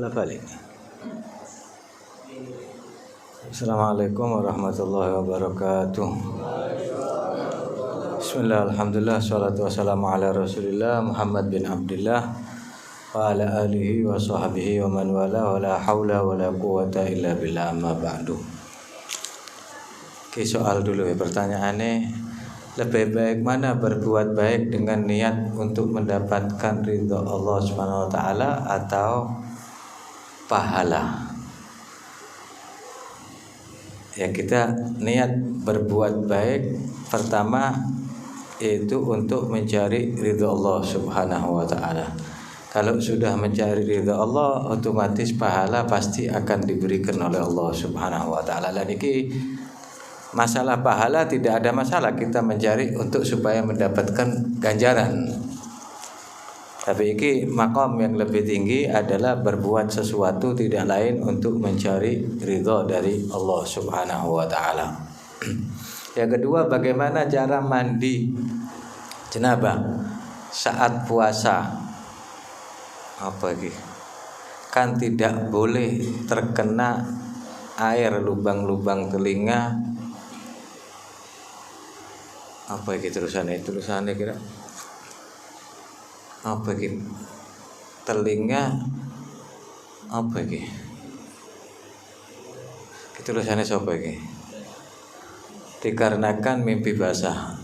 Salah balik. Assalamualaikum warahmatullahi wabarakatuh. Bismillah, alhamdulillah, salatu wassalamu ala rasulillah Muhammad bin Abdullah wa ala alihi wa sahbihi wa man wala wa la hawla wa la quwata illa billah, amma ba'du. Oke, soal dulu ya, pertanyaannya, lebih baik mana berbuat baik dengan niat untuk mendapatkan ridha Allah Subhanahu wa taala atau pahala? Ya, kita niat berbuat baik pertama yaitu untuk mencari ridha Allah Subhanahu wa taala. Kalau sudah mencari ridha Allah, otomatis pahala pasti akan diberikan oleh Allah Subhanahu wa taala. Dan ini masalah pahala tidak ada masalah, kita mencari untuk supaya mendapatkan ganjaran. Tapi ini maqam yang lebih tinggi adalah berbuat sesuatu tidak lain untuk mencari ridha dari Allah Subhanahu wa taala. Yang kedua, bagaimana cara mandi janabah saat puasa? Apa ini? Kan tidak boleh terkena air lubang-lubang telinga. Apa ini tulisannya kira? Apa ini? Telinga apa ini? Tulisannya siapa ini? Dikarenakan mimpi basah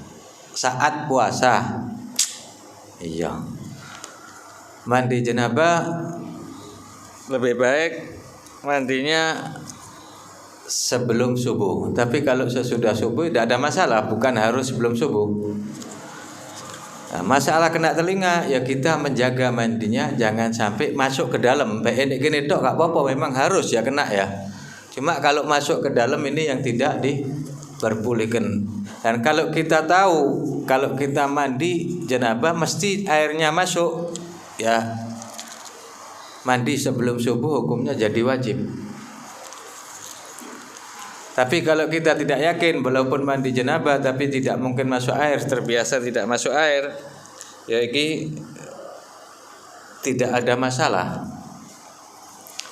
saat puasa. Iya. Mandi janabah lebih baik mandinya sebelum subuh. Tapi kalau sesudah subuh tidak ada masalah, bukan harus sebelum subuh. Nah, masalah kena telinga ya kita menjaga mandinya jangan sampai masuk ke dalam. Ini gini dok, gak apa-apa, memang harus ya kena ya. Cuma kalau masuk ke dalam ini yang tidak diperbolehkan. Dan kalau kita tahu kalau kita mandi janabah mesti airnya masuk, ya mandi sebelum subuh hukumnya jadi wajib. Tapi kalau kita tidak yakin, walaupun mandi janabah tapi tidak mungkin masuk air, terbiasa tidak masuk air, ya ini tidak ada masalah.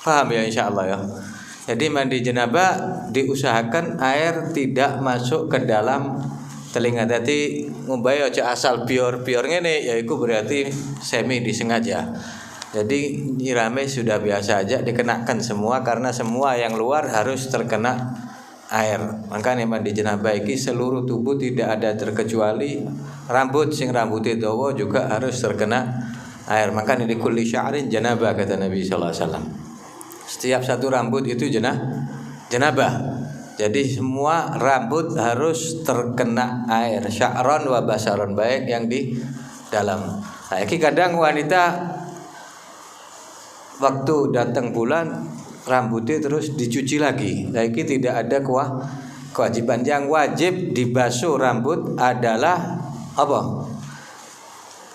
Paham ya, insyaallah ya. Jadi mandi janabah diusahakan air tidak masuk ke dalam telinga. Jadi ngumbai aja asal bior ngene, ya itu berarti semi disengaja. Jadi nyirame sudah biasa aja, dikenakan semua karena semua yang luar harus terkena air. Makanya mandi janabah iki seluruh tubuh tidak ada terkecuali rambut, sing rambutnya dawa juga harus terkena air. Makanya di kulli sya'rin janabah kata Nabi sallallahu alaihi wasallam. Setiap satu rambut itu janabah. Jadi semua rambut harus terkena air, sya'ron wa basaron, baik yang di dalam. Nah, iki kadang wanita waktu datang bulan rambutnya terus dicuci lagi. Nah, ini tidak ada kewajiban. Yang wajib dibasuh rambut adalah apa?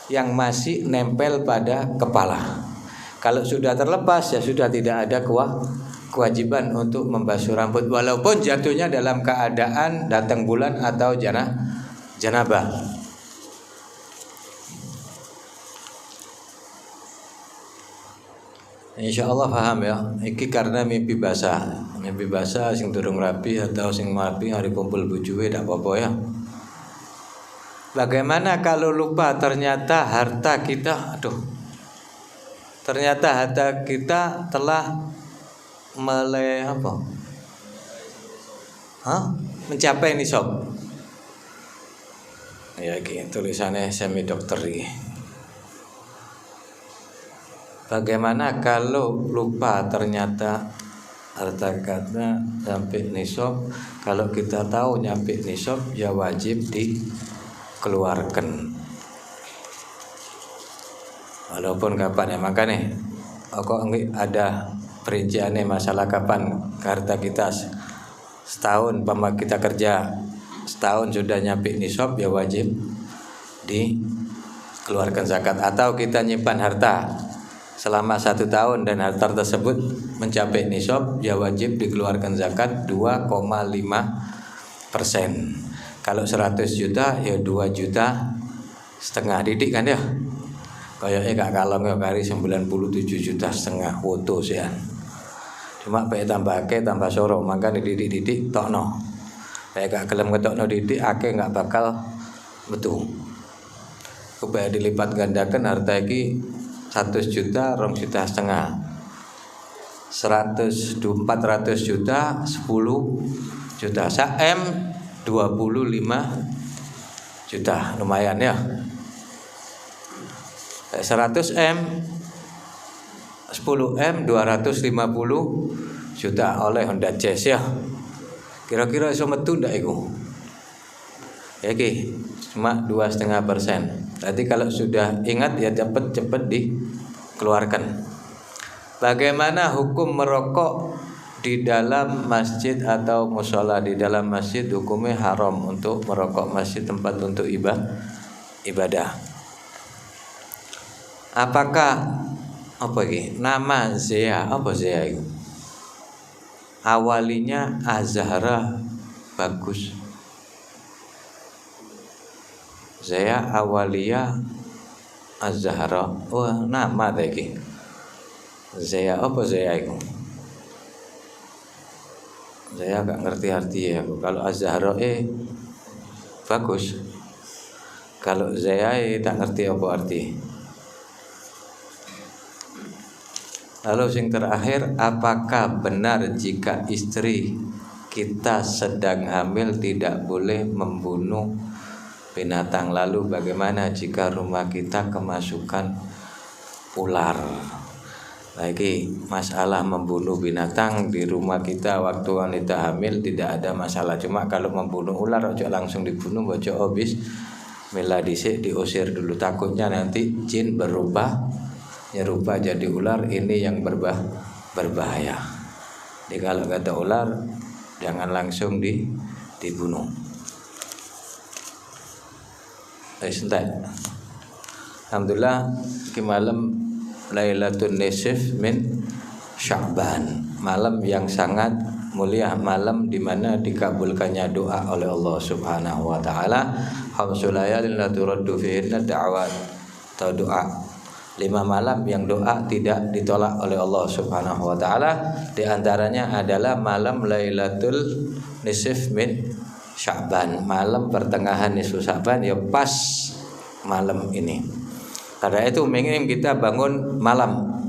Yang masih nempel pada kepala. Kalau sudah terlepas ya sudah tidak ada kewajiban untuk membasuh rambut walaupun jatuhnya dalam keadaan datang bulan atau janabah. Insyaallah paham ya. Iki karena mimpi basah sing durung rapi atau sing rapi hari kumpul bojoe ndak apa-apa ya. Bagaimana kalau lupa ternyata harta kita telah mencapai nisab. Ya iki tulisannya semi dokter iki. Bagaimana kalau lupa ternyata harta kita sampai nisab? Kalau kita tahu nyampe nisab ya wajib dikeluarkan. Walaupun kapan ya, makanya kok ada perinciannya masalah kapan harta kita setahun, pama kita kerja setahun sudah nyampe nisab ya wajib dikeluarkan zakat. Atau kita nyimpan harta selama 1 tahun dan harta tersebut mencapai nisab ya wajib dikeluarkan zakat 2,5%. Kalau 100 juta ya 2,5 juta didik kan ya. Kayaknya gak kalong ya kari 97,5 juta foto sih. Cuma bae tambah soro, maka dididik tokno. Kayak gak gelem ketokno didik akeh gak bakal metu. Supaya dilipat gandakan harta iki 100 juta, 2,5 juta. 400 juta, 10 juta. M 25 juta, lumayan ya. 100 M 10 M 250 juta oleh Honda Jazz ya. Kira-kira iso metu ndak iku? Ya ki, cuma 2,5%. Berarti kalau sudah ingat ya cepet dikeluarkan. Bagaimana hukum merokok di dalam masjid atau musola? Di dalam masjid hukumnya haram untuk merokok, masjid tempat untuk ibadah. Apakah apa ini? Nama Zea apa Zea itu? Awalinya Azhara bagus. Zea awalia Azhara. Oh, nama tadi. Zea apa Zea itu? Saya gak ngerti artinya. Kalau Azhara bagus. Kalau Zea tak ngerti apa arti. Lalu yang terakhir, apakah benar jika istri kita sedang hamil tidak boleh membunuh binatang? Lalu bagaimana jika rumah kita kemasukan ular? Lagi masalah membunuh binatang di rumah kita waktu wanita hamil tidak ada masalah. Cuma kalau membunuh ular ojo langsung dibunuh, ojo obis mila dhisik diusir dulu, takutnya nanti jin berubah nyerupa jadi ular, ini yang berbahaya. Jadi kalau kata ular jangan langsung dibunuh. Alhamdulillah ke malam Lailatul Nisf min Sya'ban, malam yang sangat mulia, malam di mana dikabulkannya doa oleh Allah Subhanahu wa taala. Khamsul layalin la turaddu fihinna da'awat, atau doa 5 malam yang doa tidak ditolak oleh Allah Subhanahu wa taala. Di antaranya adalah malam Lailatul Nisf min Sya'ban, malam pertengahan nisfu Sya'ban, ya pas malam ini. Karena itu minim kita bangun malam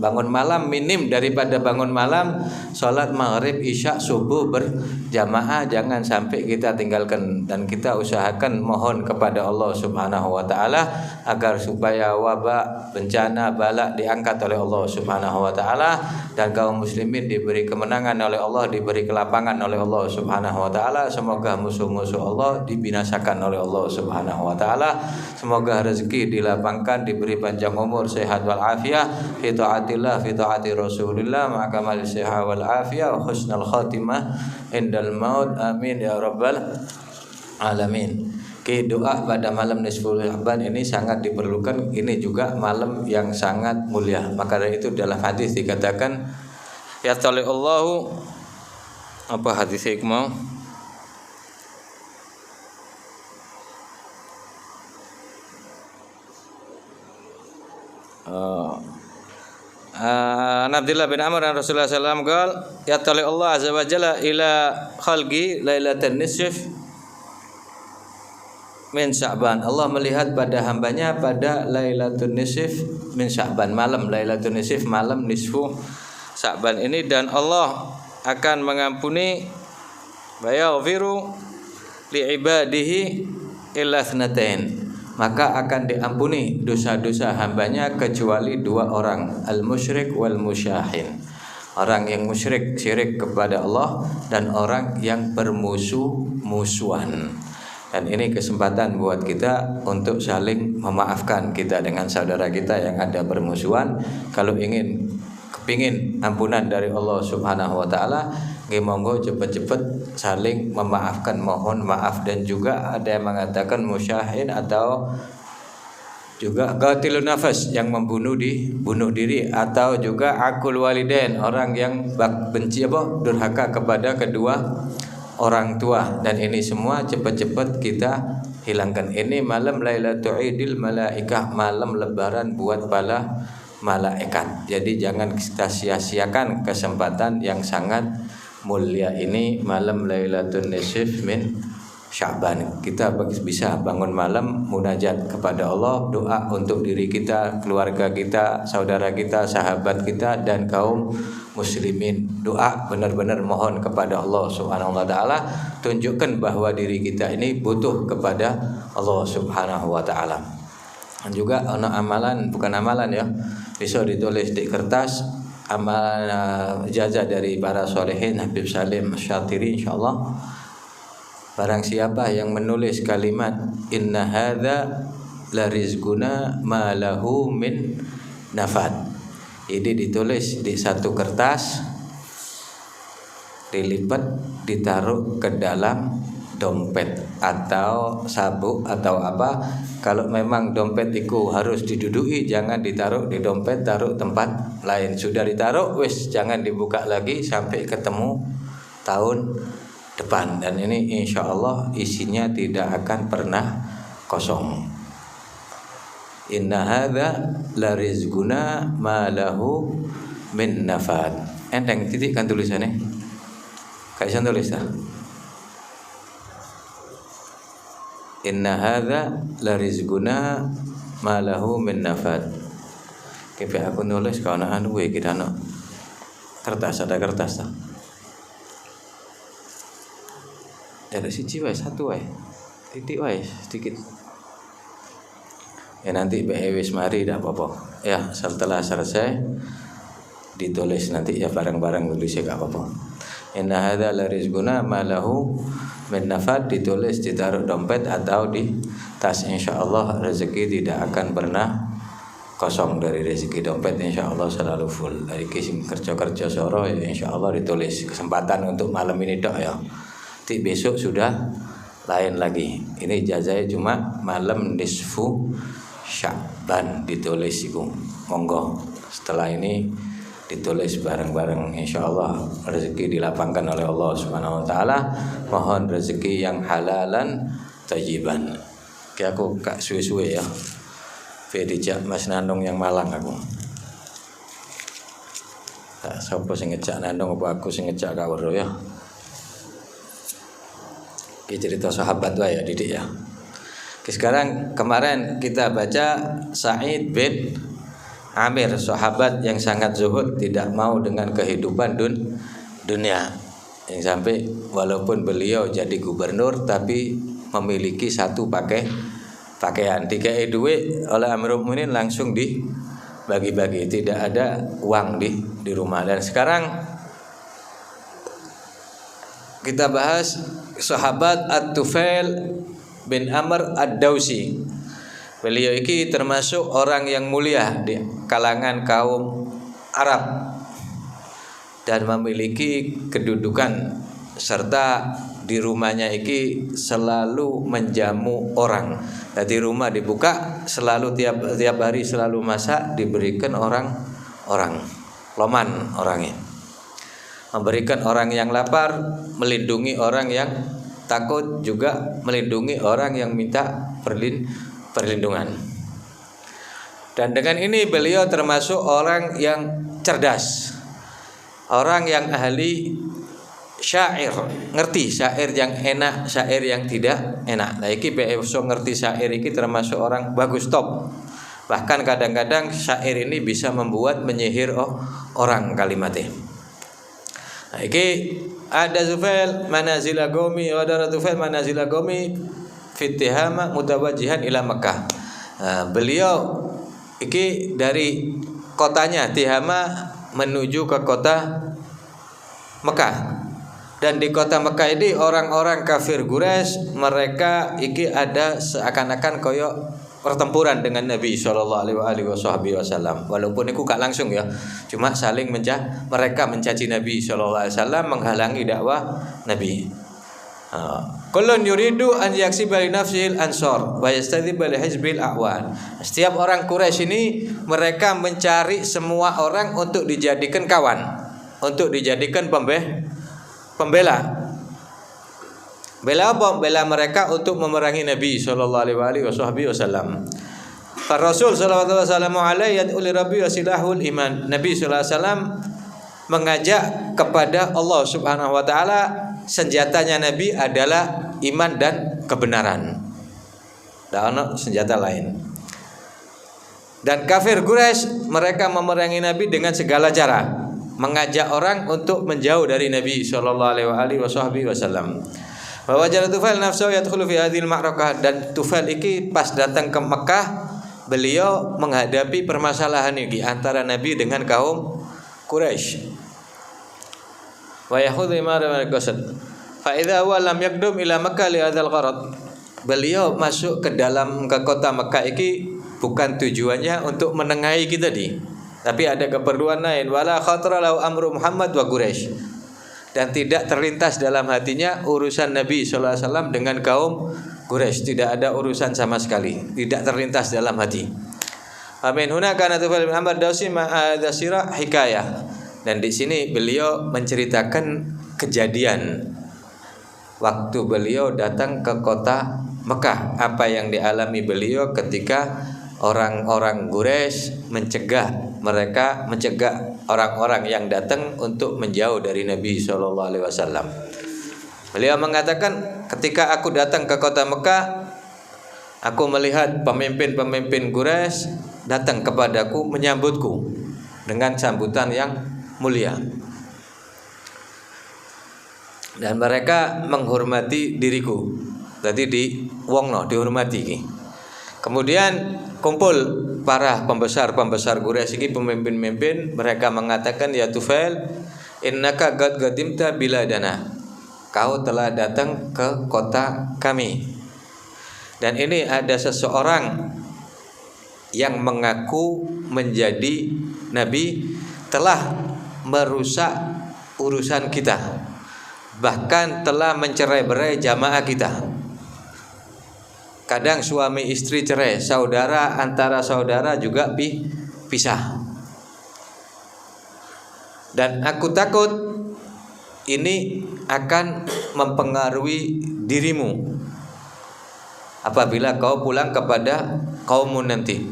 minim daripada bangun malam sholat maghrib, isya, subuh berjamaah, jangan sampai kita tinggalkan. Dan kita usahakan mohon kepada Allah Subhanahu wa taala agar supaya wabak, bencana, bala diangkat oleh Allah Subhanahu wa taala, dan kaum muslimin diberi kemenangan oleh Allah, diberi kelapangan oleh Allah Subhanahu wa taala. Semoga musuh-musuh Allah dibinasakan oleh Allah Subhanahu wa taala. Semoga rezeki dilapangkan, diberi panjang umur, sehat wal afiyah, fi taatillah, fi taati Rasulillah, maka kamal sehat wal afiyah wa husnul khatimah indal maut. Amin ya rabbal alamin. Doa pada malam nisful Sya'ban ini sangat diperlukan. Ini juga malam yang sangat mulia. Maka dari itu dalam hadis dikatakan ya Allahu, apa hadis hikmah? Abdullah bin Amr dan Rasulullah SAW qal ya tali Allah azza wa jalla ila khalqi lailatan nisf min Sya'ban. Allah melihat pada hambanya pada Lailatul Nisf min Sya'ban, malam Lailatul Nisf, malam nisfu Sya'ban ini, dan Allah akan mengampuni wa yaghfiru li ibadihi illa tsnatain, maka akan diampuni dosa-dosa hambanya kecuali 2 orang, al-musyrik wal musyahin, orang yang musyrik, syirik kepada Allah, dan orang yang bermusuh-musuhan. Dan ini kesempatan buat kita untuk saling memaafkan kita dengan saudara kita yang ada bermusuhan. Kalau kepingin ampunan dari Allah Subhanahu wa taala, monggo cepet-cepet saling memaafkan, mohon maaf. Dan juga ada yang mengatakan musyahin atau juga qatilun nafas, yang bunuh diri, atau juga aqul walidain, orang yang benci durhaka kepada kedua orang tua. Dan ini semua cepat-cepat kita hilangkan. Ini malam Lailatul Idil Malaikah, malam lebaran buat para malaikat. Jadi jangan kita sia-siakan kesempatan yang sangat mulia ini, malam Lailatul Nisf min Sya'ban. Kita bisa bangun malam munajat kepada Allah, doa untuk diri kita, keluarga kita, saudara kita, sahabat kita, dan kaum muslimin. Doa benar-benar mohon kepada Allah Subhanahu wa taala, tunjukkan bahwa diri kita ini butuh kepada Allah Subhanahu wa taala. Dan juga ana amalan, bukan amalan ya, bisa ditulis di kertas, amalan ijazah dari para solehin Habib Salim Syatiri insyaallah. Barang siapa yang menulis kalimat inna hadza la rizquna ma lahu min nafad, ini ditulis di satu kertas, dilipat, ditaruh ke dalam dompet atau sabuk atau apa. Kalau memang dompet itu harus diduduki, jangan ditaruh di dompet, taruh tempat lain. Sudah ditaruh, wis jangan dibuka lagi sampai ketemu tahun depan. Dan ini insya Allah isinya tidak akan pernah kosong. Inna hadza la rizquna ma lahu min nafad. Enteng titik kan tulisannya? Kayak saya tulis dah. Inna hadza la rizquna ma lahu min nafad. Kepe aku nulis kau nak anu we kita nak kertas, ada kertas tak? Ada siji wae, satu wae. Titik wae sedikit. Ya nanti wis mari tidak apa-apa. Ya setelah selesai ditulis nanti ya bareng-bareng tulisnya enggak apa-apa. Inna hadza la rizquna ma lahu min nafad, ditulis, ditaruh dompet atau di tas. Insyaallah rezeki tidak akan pernah kosong dari rezeki. Dompet insyaallah selalu full. Dari kisim kerja-kerja soro ya insyaallah ditulis. Kesempatan untuk malam ini dok ya. Besok sudah lain lagi. Ini ijazahnya cuma malam nisfu Sya'ban ditulis iku. Monggo setelah ini ditulis bareng-bareng, insyaallah rezeki dilapangkan oleh Allah Subhanahu wa taala. Mohon rezeki yang halalan thayyiban. Ki aku kak suwe-suwe ya. Dijak Mas Nandong yang Malang aku. Tak sapa sing ngejak Nandong apa aku sing ngejak Kak Wero ya. Cerita sahabat wae ya Didik ya. Oke, sekarang kemarin kita baca Sa'id bin Amir, sahabat yang sangat zuhud, tidak mau dengan kehidupan dunia. Yang sampai walaupun beliau jadi gubernur tapi memiliki satu pakaian. Dikai duit oleh Amirul Mukminin langsung dibagi-bagi, tidak ada uang di rumah. Dan sekarang kita bahas sahabat At-Tufail bin Amr Ad-Dausi. Beliau ini termasuk orang yang mulia di kalangan kaum Arab dan memiliki kedudukan, serta di rumahnya ini selalu menjamu orang. Jadi rumah dibuka selalu tiap hari selalu masak, diberikan orang loman orangnya. Memberikan orang yang lapar, melindungi orang yang takut, juga melindungi orang yang minta perlindungan. Dan dengan ini beliau termasuk orang yang cerdas, orang yang ahli syair, ngerti syair yang enak, syair yang tidak enak. Nah iki so ngerti syair iki termasuk orang bagus top. Bahkan kadang-kadang syair ini bisa membuat menyihir orang kalimatnya. Nah, iki ada Zufail manazila qaumi wa ada Zufail manazila qaumi fi Tihama mutawajjihan ila Makkah. Beliau iki dari kotanya Tihama menuju ke kota Mekah. Dan di kota Mekah ini orang-orang kafir Quraisy, mereka iki ada seakan-akan koyo pertempuran dengan Nabi sallallahu alaihi wasallam. Walaupun itu gak langsung ya, cuma saling mereka mencaci Nabi sallallahu alaihi wasallam, menghalangi dakwah Nabi. Kullun yuridu an yaksiba li nafsil ansor wa yastadhiba li hizbil a'wan. Setiap orang Quraisy ini mereka mencari semua orang untuk dijadikan kawan, untuk dijadikan pembela. Bela apa? Bela mereka untuk memerangi Nabi sallallahu alaihi wasallam. Fa Rasul sallallahu alaihi wasallam iman. Nabi sallallahu alaihi wasallam mengajak kepada Allah Subhanahu wa taala, senjatanya Nabi adalah iman dan kebenaran. Tidak ada senjata lain. Dan kafir Quraisy mereka memerangi Nabi dengan segala cara, mengajak orang untuk menjauh dari Nabi sallallahu alaihi wasallam. Bahwa jalan Tufail nafsu yadkhulu fi hadhil ma'rakah, dan Tufail iki pas datang ke Mekah beliau menghadapi permasalahan ini antara Nabi dengan kaum Quraisy. Wa yakhudhu imara al-qasad. Fa idza huwa lam yaqdum ila Makkah li hadzal gharad. Beliau masuk ke dalam ke kota Mekah iki bukan tujuannya untuk menengahi kita tapi ada keperluan lain. Wala khatara lahu amru Muhammad wa Quraisy. Dan tidak terlintas dalam hatinya urusan Nabi sallallahu alaihi wasallam dengan kaum Quraisy, tidak ada urusan sama sekali, tidak terlintas dalam hati. Amin. Huna kana Tufail bin Amr Dausi ma'adzasira hikayah. Dan di sini beliau menceritakan kejadian waktu beliau datang ke kota Mekah, apa yang dialami beliau ketika orang-orang Quraisy mencegah orang-orang yang datang untuk menjauh dari Nabi sallallahu alaihi wasallam. Beliau mengatakan, ketika aku datang ke kota Mekah, aku melihat pemimpin-pemimpin Quraisy datang kepadaku menyambutku dengan sambutan yang mulia. Dan mereka menghormati diriku. Tadi dihormati. Kemudian kumpul para pembesar Quraisy ini, pemimpin-pemimpin, mereka mengatakan, ya Tufail, innaka qad qadimta biladana. Kau telah datang ke kota kami. Dan ini ada seseorang yang mengaku menjadi nabi telah merusak urusan kita. Bahkan telah mencerai-berai jamaah kita. Kadang suami istri cerai, antara saudara juga pisah. Dan aku takut ini akan mempengaruhi dirimu apabila kau pulang kepada kaummu nanti.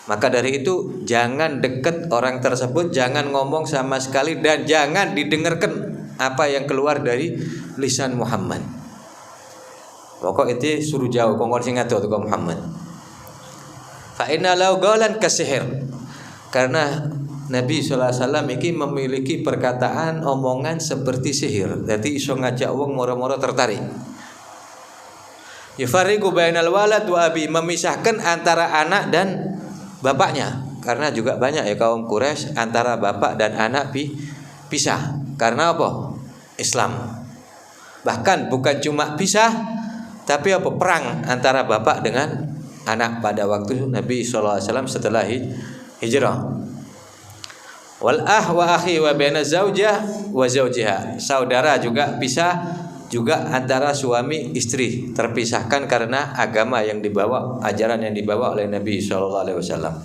Maka dari itu jangan dekat orang tersebut, jangan ngomong sama sekali, dan jangan didengarkan apa yang keluar dari lisan Muhammad. Pokok itu suruh jauh kongkon sing ado ke Muhammad. Fa inna lau qaulan kasihir. Karena Nabi sallallahu alaihi wasallam iki memiliki perkataan omongan seperti sihir. Jadi iso ngajak wong moro-moro tertarik. Yufariqu bainal walad wa abi, memisahkan antara anak dan bapaknya. Karena juga banyak ya kaum Quraisy antara bapak dan anak pisah. Karena apa? Islam. Bahkan bukan cuma pisah, tapi apa, perang antara bapak dengan anak pada waktu Nabi sallallahu alaihi wasallam setelah hijrah. Wal wa akhi wa baina zaujah wa zaujiha. Saudara juga pisah, juga antara suami istri terpisahkan karena agama yang dibawa, ajaran yang dibawa oleh Nabi sallallahu alaihi wasallam.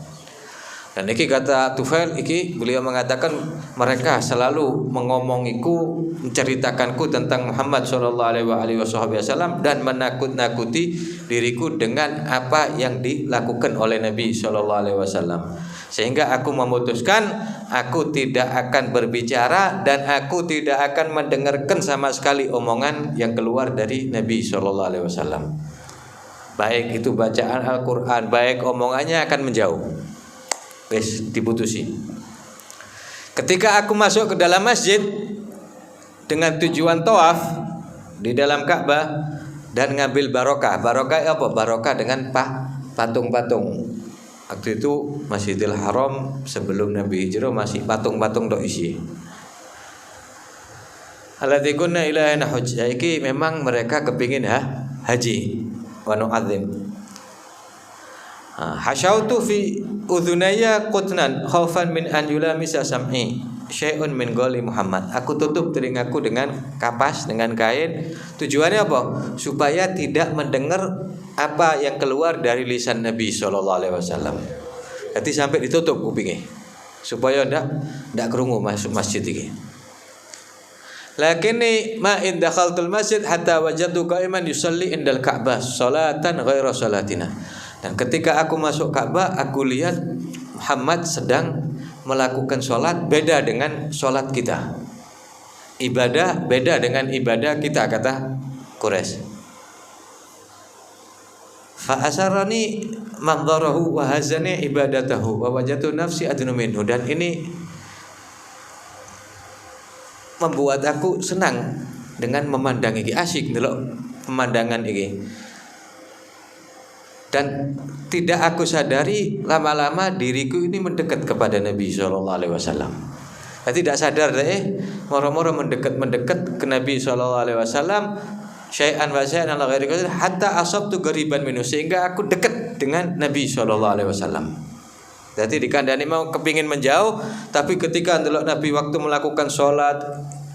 Dan iki kata Tufail, iki beliau mengatakan mereka selalu mengomongiku, menceritakanku tentang Muhammad sallallahu alaihi wasallam dan menakut-nakuti diriku dengan apa yang dilakukan oleh Nabi sallallahu alaihi wasallam. Sehingga aku memutuskan aku tidak akan berbicara dan aku tidak akan mendengarkan sama sekali omongan yang keluar dari Nabi sallallahu alaihi wasallam. Baik itu bacaan Al-Qur'an, baik omongannya akan menjauh. Wes diputusi. Ketika aku masuk ke dalam masjid dengan tujuan tawaf di dalam Ka'bah dan ngambil barokah. Barokah apa? Barokah dengan patung-patung. Waktu itu Masjidil Haram sebelum Nabi hijrah masih patung-patung dok isi. Allati kunna ilahana hujjah. Iki memang mereka kepingin haji wa nu'adzim. Hasyautu fi udhunaya qutnan khaufan min an yulamisa sam'i syai'un min qawli Muhammad. Aku tutup telingaku dengan kapas, dengan kain. Tujuannya apa? Supaya tidak mendengar apa yang keluar dari lisan Nabi sallallahu alaihi wasallam. Jadi sampai ditutup kupingnya supaya ndak krungu masuk masjid iki. Lakinni ma in dakhaltul masjid hatta wajadtu qa'iman yusalli indal Ka'bah salatan ghaira salatina. Dan ketika aku masuk Ka'bah, aku lihat Muhammad sedang melakukan sholat beda dengan sholat kita. Ibadah beda dengan ibadah kita, kata Quraisy. Fa asarani mandharahu wa hazani ibadatahu wa wajadtu nafsi adnu minhu. Dan ini membuat aku senang dengan memandang ini, asyik delok pemandangan ini. Dan tidak aku sadari lama-lama diriku ini mendekat kepada Nabi sallallahu alaihi wasallam. Saya tidak sadar deh, moro-moro mendekat ke Nabi sallallahu alaihi wasallam, syai'an wa syai'an ala ghairi qadir hatta asabtu gariban minhu, sehingga aku dekat dengan Nabi sallallahu alaihi wasallam. Jadi dikandani mau kepingin menjauh, tapi ketika ndelok Nabi waktu melakukan sholat,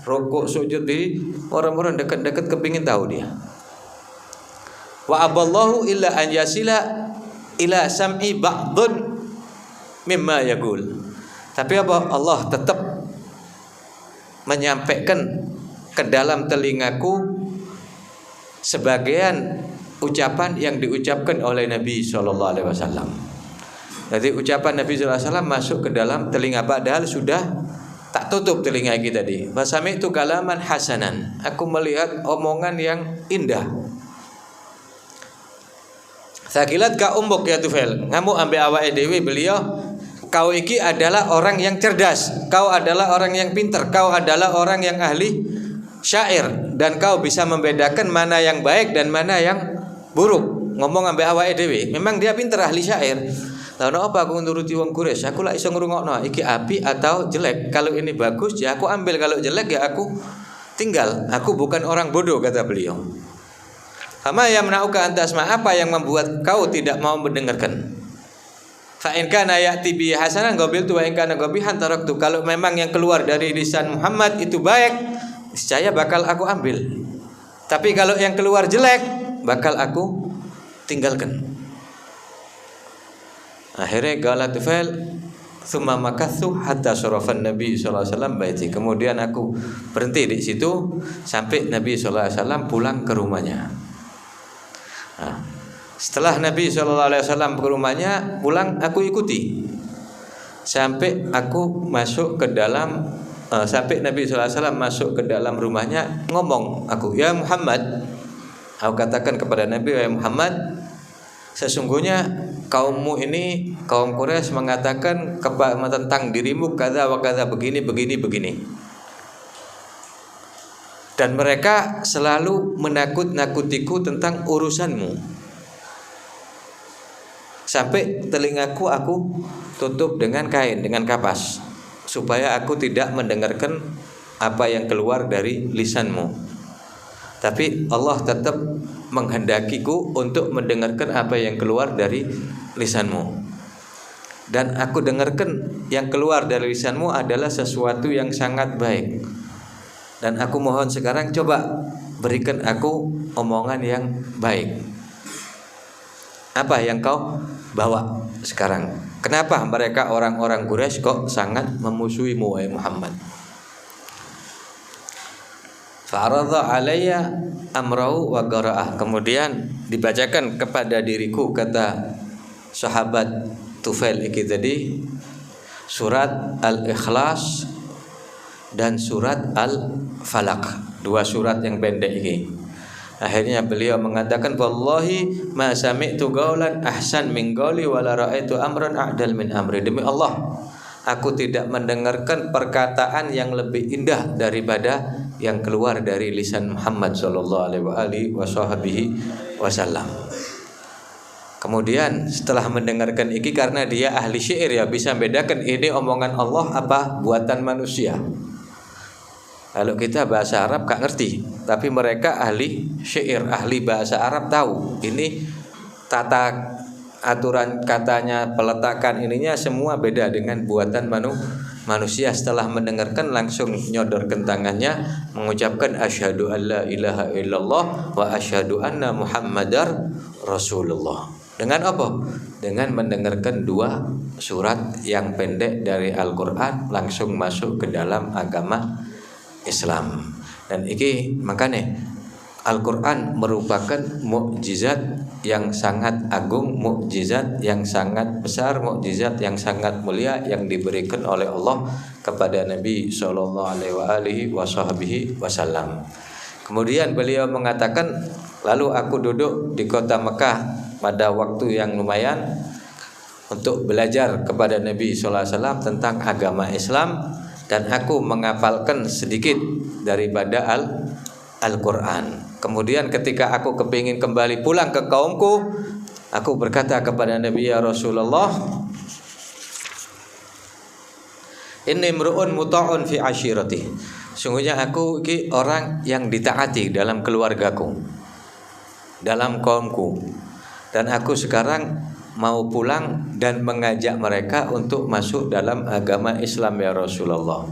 rukuk, sujud, di orang-orang dekat-dekat kepingin tahu dia. Wa aballahu illa an yasila ila sam'i ba'dun mimma yaqul. Tapi apa? Allah tetap menyampaikan ke dalam telingaku sebagian ucapan yang diucapkan oleh Nabi sallallahu alaihi wasallam. Jadi ucapan Nabi sallallahu alaihi wasallam masuk ke dalam telinga, padahal sudah tak tutup telinga kita tadi. Basami itu kalaman hasanan. Aku melihat omongan yang indah. Sakilat ka umbuk ya Tufail. Ngamu ambe awake dhewe beliau, kau iki adalah orang yang cerdas, kau adalah orang yang pintar, kau adalah orang yang ahli syair, dan kau bisa membedakan mana yang baik dan mana yang buruk. Ngomong ambe awake dhewe. Memang dia pintar, ahli syair. Lalu apa aku nuruti wong Quraisy? Aku lah iso ngrungokno iki api atau jelek. Kalau ini bagus ya aku ambil, kalau jelek ya aku tinggal. Aku bukan orang bodoh, kata beliau. Ama yamna'uka antasma, apa yang membuat kau tidak mau mendengarkan? Fa in kana ya'ti bi hasanan qabiltu wa in kana qabihan taraktu. Kalau memang yang keluar dari lisan Muhammad itu baik, niscaya bakal aku ambil. Tapi kalau yang keluar jelek, bakal aku tinggalkan. Akhirnya galat Tufail, thumma makathu hatta syarafan Nabi sallallahu alaihi wasallam baiti. Kemudian aku berhenti di situ sampai Nabi sallallahu alaihi wasallam pulang ke rumahnya. Nah, setelah Nabi sallallahu alaihi wasallam ke rumahnya pulang, aku ikuti sampai aku masuk ke dalam sampai Nabi sallallahu alaihi wasallam masuk ke dalam rumahnya. Ngomong aku, ya Muhammad, aku katakan kepada Nabi, ya Muhammad, sesungguhnya kaummu ini, kaum Quraisy mengatakan tentang dirimu kada wa kada, begini. Dan mereka selalu menakut-nakutiku tentang urusanmu. Sampai telingaku aku tutup dengan kain, dengan kapas, supaya aku tidak mendengarkan apa yang keluar dari lisanmu. Tapi Allah tetap menghendakiku untuk mendengarkan apa yang keluar dari lisanmu. Dan aku dengarkan yang keluar dari lisanmu adalah sesuatu yang sangat baik. Dan aku mohon sekarang coba berikan aku omongan yang baik. Apa yang kau bawa sekarang? Kenapa mereka orang-orang Quraisy kok sangat memusuhimu wahai Muhammad? Fa'aradha alayya amrahu wa qara'ah. Kemudian dibacakan kepada diriku, kata sahabat Tufail iki tadi, surat Al-Ikhlas dan surat Al-Falaq, dua surat yang pendek ini. Akhirnya beliau mengatakan, wallahi ma sami'tu qaulan ahsan min qauli wa la ra'aitu amran a'dal min amri. Demi Allah, aku tidak mendengarkan perkataan yang lebih indah daripada yang keluar dari lisan Muhammad sallallahu alaihi wasallam. Kemudian setelah mendengarkan ini, karena dia ahli syair ya, bisa membedakan ini omongan Allah apa buatan manusia. Kalau kita bahasa Arab gak ngerti, tapi mereka ahli syair, ahli bahasa Arab tahu. Ini tata aturan katanya, peletakan ininya semua beda dengan buatan manusia. Setelah mendengarkan langsung nyodorkan tangannya, mengucapkan asyhadu alla ilaha illallah wa asyhadu anna muhammadar rasulullah. Dengan apa? Dengan mendengarkan dua surat yang pendek dari Al-Quran, langsung masuk ke dalam agama Islam. Dan iki makane Al-Quran merupakan mukjizat yang sangat agung, mukjizat yang sangat besar, mukjizat yang sangat mulia yang diberikan oleh Allah kepada Nabi sallallahu alaihi wasallam. Kemudian beliau mengatakan, lalu aku duduk di kota Mekah pada waktu yang lumayan untuk belajar kepada Nabi sallallahu alaihi wasallam tentang agama Islam, dan aku menghafalkan sedikit daripada Al-Quran. Kemudian ketika aku kepingin kembali pulang ke kaumku, aku berkata kepada Nabi, ya Rasulullah, inni imru'un muta'un fi ashirati. Sungguhnya aku ini orang yang ditaati dalam keluargaku, dalam kaumku, dan aku sekarang mau pulang dan mengajak mereka untuk masuk dalam agama Islam ya Rasulullah.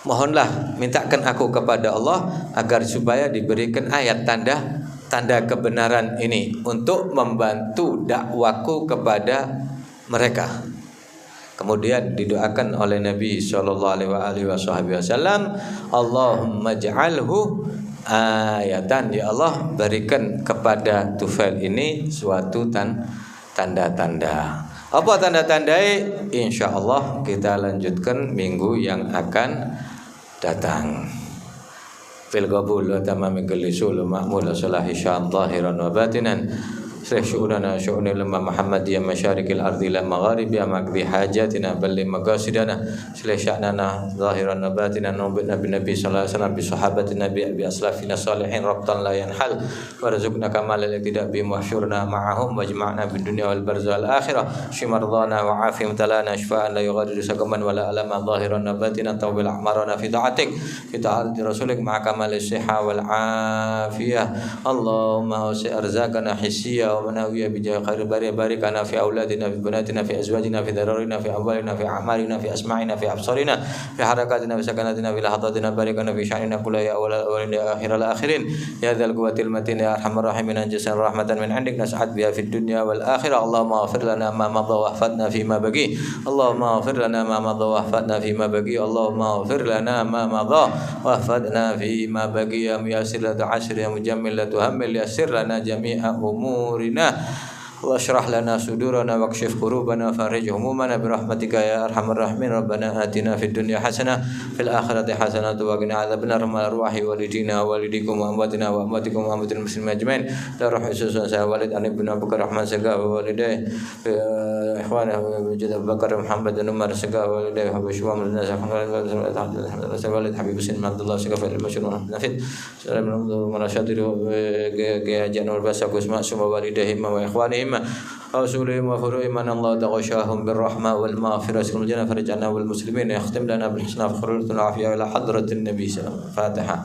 Mohonlah, mintakan aku kepada Allah agar supaya diberikan ayat tanda kebenaran ini untuk membantu dakwaku kepada mereka. Kemudian didoakan oleh Nabi sallallahu alaihi wasallam, Allahumma ja'alhu ayatan, ya Allah berikan kepada Tufail ini suatu tanda-tanda. Apa tanda-tandai? Insyaallah kita lanjutkan minggu yang akan datang. Fil qabul wa tamamil lisul ma'mul salahi sya'an zahiran wa batinan. Syu'unana syu'unil Muhammadiyah masyarikil ardi la magharibiha maqdi hajatina balli maqasidana sya'nana zahiran wa batinan nubina bin nabi sallallahu alaihi wasallam bi sahabati nabi bi aslafina salihin rabtan la yanhal warzuqna kamal al-iktida bi mahsyurna ma'ahum wajma'na bid dunya wal barza al akhirah shimardana wa afim talana shifaan la yughadiru saqaman wala alama zahiran wa batinan tawbil a'marana fi ta'atik fi ta'ati rasulik ma'a kamal as-sihha wal afiyah. Allahumma wasi' arzaqana hissiyah ومناوية بجاه خير البرية بارك لنا في أولادنا في بناتنا في أزواجنا في ذرارنا في أموالنا في أعمالنا في أسماعنا في أبصارنا في حركاتنا في سكناتنا في لحظاتنا بارك لنا في شأننا كلها يا أول الأولين يا آخر الآخرين يا ذا القوة المتين يا أرحم الراحمين أنجزا رحمة من عندك نسعد بها في الدنيا والآخرة. اللهم اغفر لنا ما مضى واحفظنا فيما بقي. اللهم اغفر لنا ما مضى واحفظنا فيما بقي. اللهم اغفر لنا ما مضى واحفظنا فيما بقي. يا ميسر لتعسر يا مجمل لتهمل يسر لنا جميع أمورنا. Allah syrah lana sudurana wakshif qurubana farij humumana birahmatika ya arhamar rahimin. Rabbana atina fid dunya hasanah fil akhirati hasanah wa qina adzabannar. Arwahi walidina walidikum wa amwatina wa amwatikum wa amwatil muslimin ajmain. La rahisusan sa walid an ibnu Abubakar Rahman saga wa walidai ikhwana wajid Abubakar Muhammad dan Umar saga wa walidai habashu wa mulna sa walid Habib Husain Abdullah saga fil masyhur nafid salam marashadiru ke janur basakus maksum walidai wa ikhwanihim رسولهم وفروعهم من الله تغشاهم بالرحمة والمغفرة سكن الجنة فرجعنا والمسلمين يختم لنا بالحسنى فخرجنا العافية إلى حضرة النبي صلى الله عليه وسلم. فاتحة.